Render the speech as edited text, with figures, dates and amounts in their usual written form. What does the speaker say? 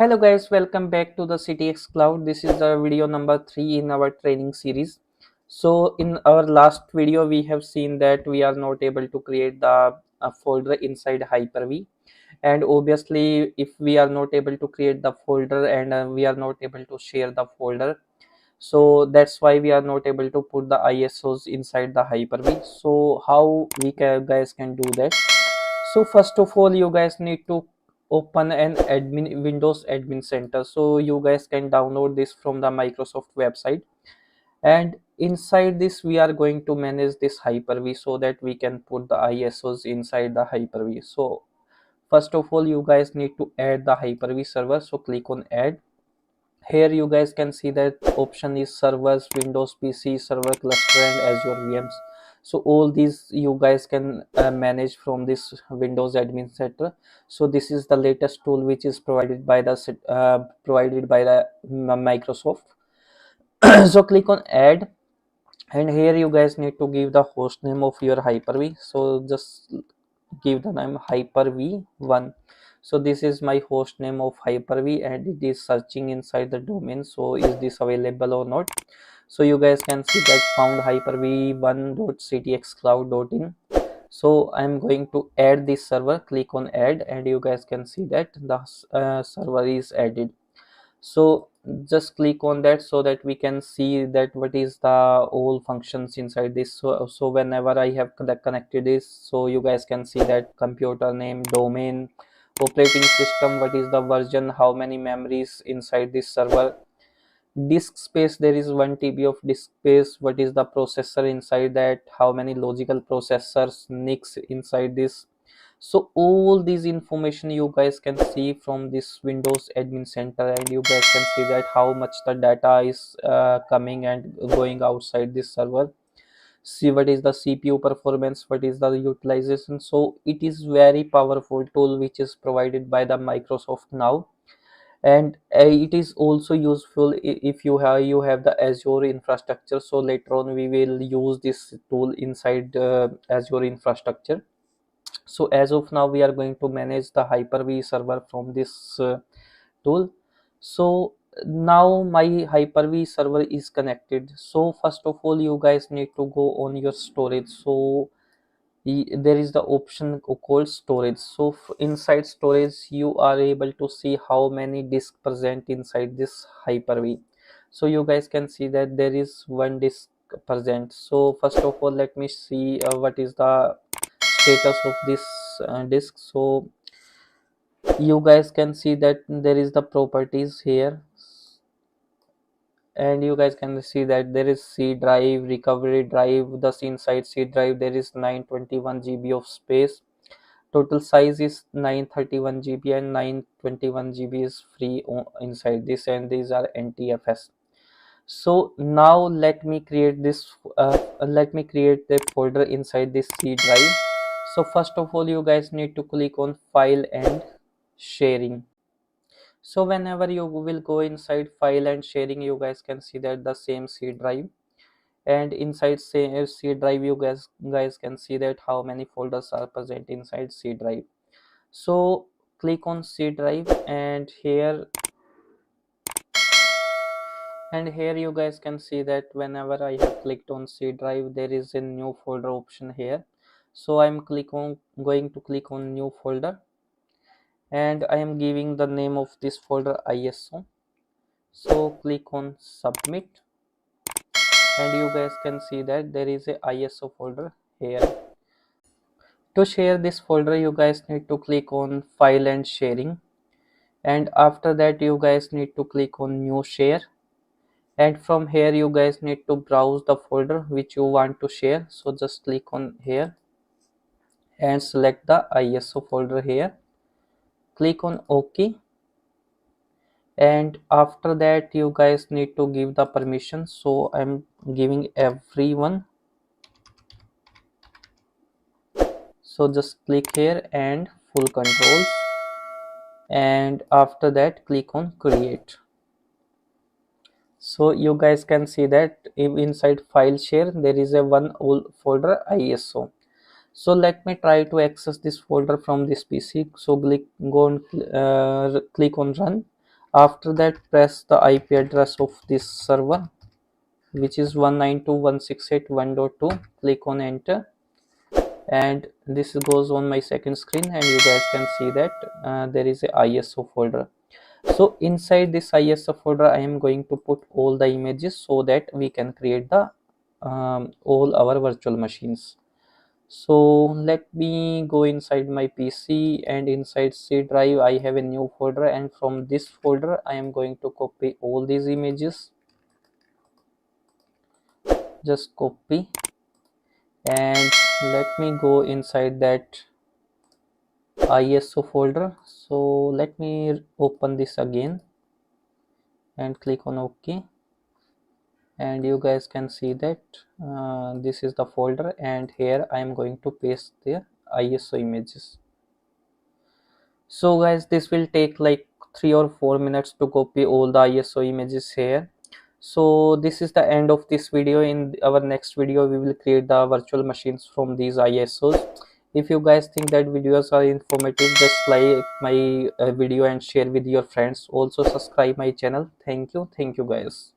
Hello guys, welcome back to the CTXCLOUD. This is the video number 3 in our training series. So in our last video we have seen that we are not able to create the folder inside Hyper-V, and obviously if we are not able to create the folder and we are not able to share the folder, so that's why we are not able to put the ISOs inside the Hyper-V. So how we guys can do that? So first of all, you guys need to open an Windows admin center. So you guys can download this from the Microsoft website, and inside this we are going to manage this Hyper-V so that we can put the ISOs inside the Hyper-V. So first of all, you guys need to add the Hyper-V server. So click on add. Here you guys can see that option is servers, Windows PC, server cluster, and Azure VMs. So all these you guys can manage from this Windows admin center. So this is the latest tool which is provided by the Microsoft. So click on add, and here you guys need to give the host name of your Hyper-V. So just give the name Hyper-V1. So this is my host name of Hyper-V, and it is searching inside the domain. So is this available or not? So you guys can see that found hyperv1.ctxcloud.in. So I'm going to add this server. Click on add, and you guys can see that the server is added. So just click on that so that we can see that what is the all functions inside this. So whenever I have connected this, so you guys can see that computer name, domain, operating system, what is the version, how many memories inside this server, disk space, there is 1 TB of disk space, what is the processor inside that, how many logical processors, NICs inside this. So all these information you guys can see from this Windows admin center, and you guys can see that how much the data is coming and going outside this server. See what is the CPU performance, what is the utilization. So it is very powerful tool which is provided by the Microsoft now, and it is also useful if you have the Azure infrastructure. So later on we will use this tool inside Azure infrastructure. So as of now we are going to manage the Hyper-V server from this tool. So now my Hyper-V server is connected. So first of all, you guys need to go on your storage. So there is the option called storage. So inside storage you are able to see how many disks present inside this Hyper-V. So you guys can see that there is one disk present. So first of all, let me see what is the status of this disk. So you guys can see that there is the properties here, and you guys can see that there is C drive, recovery drive. Thus inside C drive there is 921 GB of space. Total size is 931 GB, and 921 GB is free inside this, and these are NTFS. So now let me create the folder inside this C drive. So first of all, you guys need to click on file and sharing. So whenever you will go inside file and sharing, you guys can see that the same C drive, and inside same C drive you guys can see that how many folders are present inside C drive. So click on C drive, and here you guys can see that whenever I have clicked on C drive, there is a new folder option here. So I'm going to click on new folder, and I am giving the name of this folder ISO. So click on submit, and you guys can see that there is a ISO folder here. To share this folder, you guys need to click on file and sharing, and after that you guys need to click on new share, and from here you guys need to browse the folder which you want to share. So just click on here and select the ISO folder here, click on OK, and after that you guys need to give the permission. So I'm giving everyone. So just click here and full controls, and after that click on create. So you guys can see that inside file share there is a one old folder ISO. So let me try to access this folder from this PC. So click on run. After that, press the IP address of this server, which is 192.168.1.2. Click on enter, and this goes on my second screen, and you guys can see that there is a ISO folder. So inside this ISO folder I am going to put all the images so that we can create the all our virtual machines. So let me go inside my PC, and inside C drive I have a new folder, and from this folder I am going to copy all these images. Just copy, and let me go inside that ISO folder. So let me open this again and click on OK, and you guys can see that this is the folder, and here I am going to paste the ISO images. So guys, this will take like 3 or 4 minutes to copy all the ISO images here. So this is the end of this video. In our next video we will create the virtual machines from these ISOs. If you guys think that videos are informative, just like my video and share with your friends. Also subscribe my channel. Thank you guys.